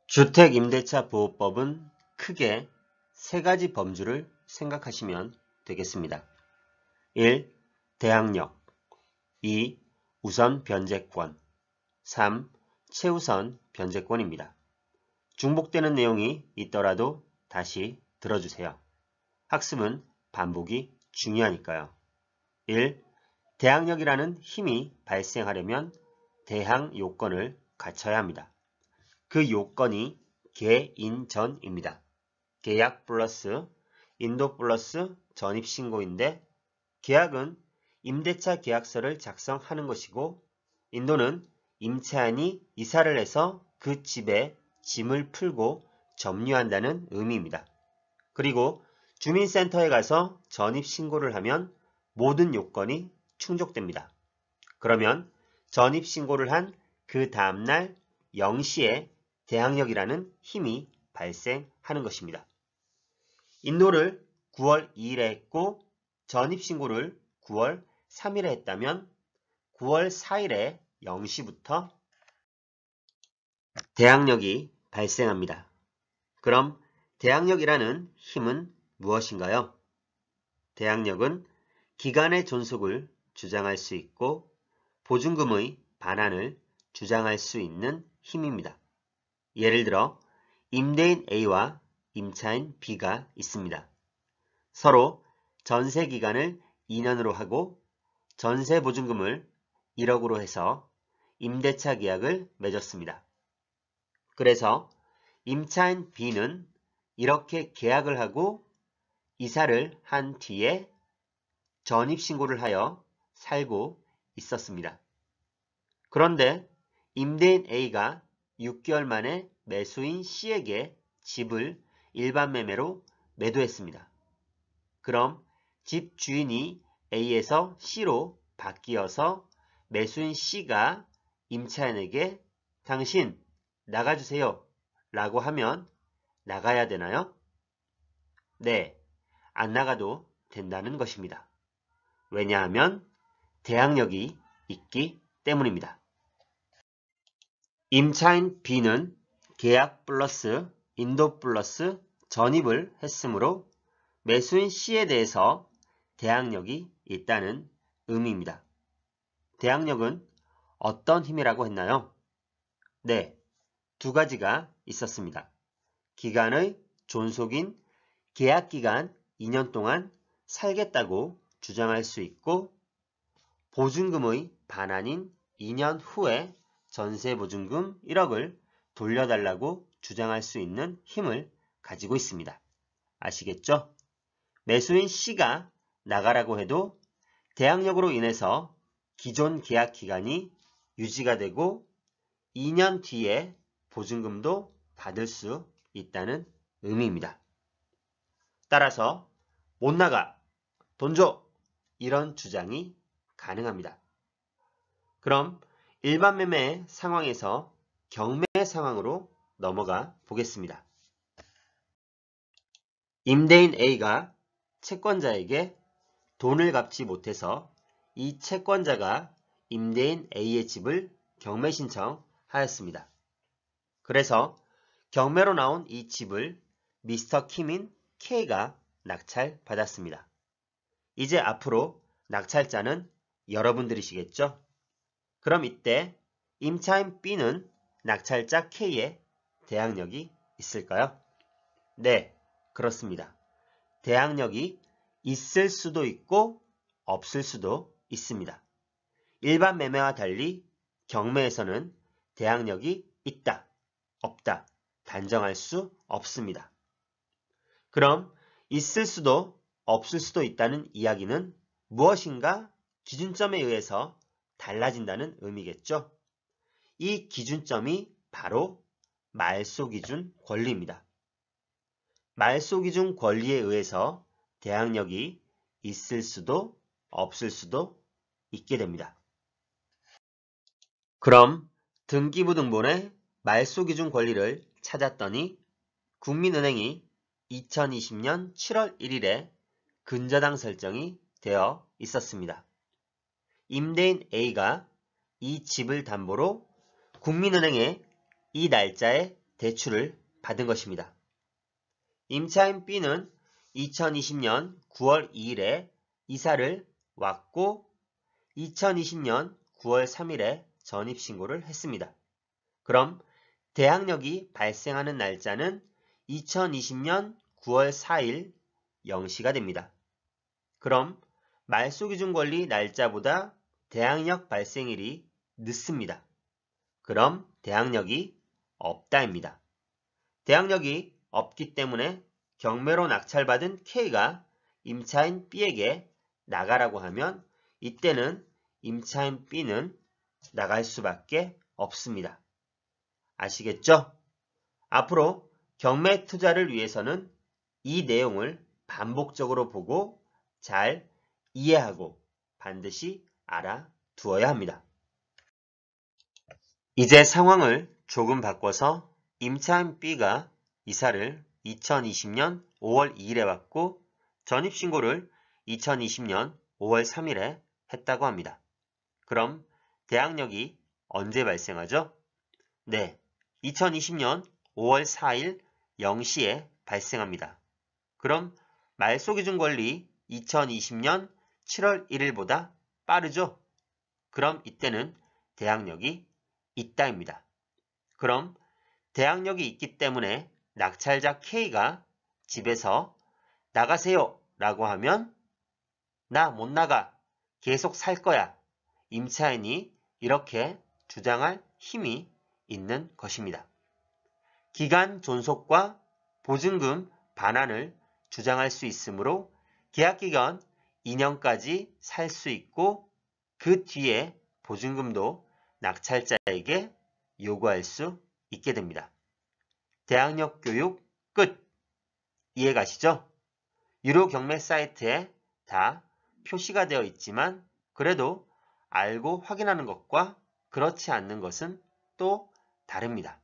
주택임대차보호법은 크게 세 가지 범주를 생각하시면 되겠습니다. 1. 대항력 2. 우선 변제권 3. 최우선 변제권입니다. 중복되는 내용이 있더라도 다시 들어주세요. 학습은 반복이 중요하니까요. 1. 대항력이라는 힘이 발생하려면 대항 요건을 갖춰야 합니다. 그 요건이 계인전입니다. 계약 플러스 인도 플러스 전입신고인데 계약은 임대차 계약서를 작성하는 것이고 인도는 임차인이 이사를 해서 그 집에 짐을 풀고 점유한다는 의미입니다. 그리고 주민센터에 가서 전입신고를 하면 모든 요건이 충족됩니다. 그러면 전입신고를 한 그 다음날 0시에 대항력이라는 힘이 발생하는 것입니다. 인도를 9월 2일에 했고 전입신고를 9월 3일에 했다면 9월 4일에 0시부터 대항력이 발생합니다. 그럼 대항력이라는 힘은 무엇인가요? 대항력은 기간의 존속을 주장할 수 있고 보증금의 반환을 주장할 수 있는 힘입니다. 예를 들어 임대인 A와 임차인 B가 있습니다. 서로 전세 기간을 2년으로 하고 전세 보증금을 1억으로 해서 임대차 계약을 맺었습니다. 그래서 임차인 B는 이렇게 계약을 하고 이사를 한 뒤에 전입신고를 하여 살고 있었습니다. 그런데 임대인 A가 6개월 만에 매수인 C에게 집을 일반 매매로 매도했습니다. 그럼 집 주인이 A에서 C로 바뀌어서 매수인 C가 임차인에게 당신 나가주세요 라고 하면 나가야 되나요? 네, 안 나가도 된다는 것입니다. 왜냐하면 대항력이 있기 때문입니다. 임차인 B는 계약 플러스 인도 플러스 전입을 했으므로 매수인 C에 대해서 대항력이 있다는 의미입니다. 대항력은 어떤 힘이라고 했나요? 네, 두 가지가 있었습니다. 기간의 존속인 계약기간 2년 동안 살겠다고 주장할 수 있고 보증금의 반환인 2년 후에 전세보증금 1억을 돌려달라고 주장할 수 있는 힘을 가지고 있습니다. 아시겠죠? 매수인 C가 나가라고 해도 대항력으로 인해서 기존 계약 기간이 유지가 되고 2년 뒤에 보증금도 받을 수 있다는 의미입니다. 따라서 못 나가, 돈 줘! 이런 주장이 가능합니다. 그럼 일반 매매 상황에서 경매 상황으로 넘어가 보겠습니다. 임대인 A가 채권자에게 돈을 갚지 못해서 이 채권자가 임대인 A의 집을 경매 신청하였습니다. 그래서 경매로 나온 이 집을 미스터 킴인 K가 낙찰받았습니다. 이제 앞으로 낙찰자는 여러분들이시겠죠? 그럼 이때 임차인 B는 낙찰자 K에 대항력이 있을까요? 네, 그렇습니다. 대항력이 있을 수도 있고 없을 수도 있습니다. 일반 매매와 달리 경매에서는 대항력이 있다, 없다 단정할 수 없습니다. 그럼 있을 수도 없을 수도 있다는 이야기는 무엇인가 기준점에 의해서 달라진다는 의미겠죠. 이 기준점이 바로 말소기준 권리입니다. 말소기준 권리에 의해서 대항력이 있을 수도 없을 수도 있게 됩니다. 그럼 등기부등본의 말소기준 권리를 찾았더니 국민은행이 2020년 7월 1일에 근저당 설정이 되어 있었습니다. 임대인 A가 이 집을 담보로 국민은행에 이 날짜에 대출을 받은 것입니다. 임차인 B는 2020년 9월 2일에 이사를 왔고 2020년 9월 3일에 전입신고를 했습니다. 그럼 대항력이 발생하는 날짜는 2020년 9월 4일 0시가 됩니다. 그럼 말소기준권리 날짜보다 대항력 발생일이 늦습니다. 그럼 대항력이 없다입니다. 대항력이 없기 때문에 경매로 낙찰받은 K가 임차인 B에게 나가라고 하면 이때는 임차인 B는 나갈 수밖에 없습니다. 아시겠죠? 앞으로 경매 투자를 위해서는 이 내용을 반복적으로 보고 잘 이해하고 반드시 알아두어야 합니다. 이제 상황을 조금 바꿔서 임차인 B가 이사를 2020년 5월 2일에 왔고 전입신고를 2020년 5월 3일에 했다고 합니다. 그럼 대항력이 언제 발생하죠? 네, 2020년 5월 4일 0시에 발생합니다. 그럼 말소기준권리 2020년 7월 1일보다 빠르죠? 그럼 이때는 대항력이 있다입니다. 그럼 대항력이 있기 때문에 낙찰자 K가 집에서 나가세요 라고 하면 나 못 나가, 계속 살 거야. 임차인이 이렇게 주장할 힘이 있는 것입니다. 기간 존속과 보증금 반환을 주장할 수 있으므로 계약기간 2년까지 살 수 있고 그 뒤에 보증금도 낙찰자에게 요구할 수 있게 됩니다. 대항력 교육 끝! 이해 가시죠? 유료 경매 사이트에 다 표시가 되어 있지만 그래도 알고 확인하는 것과 그렇지 않는 것은 또 다릅니다.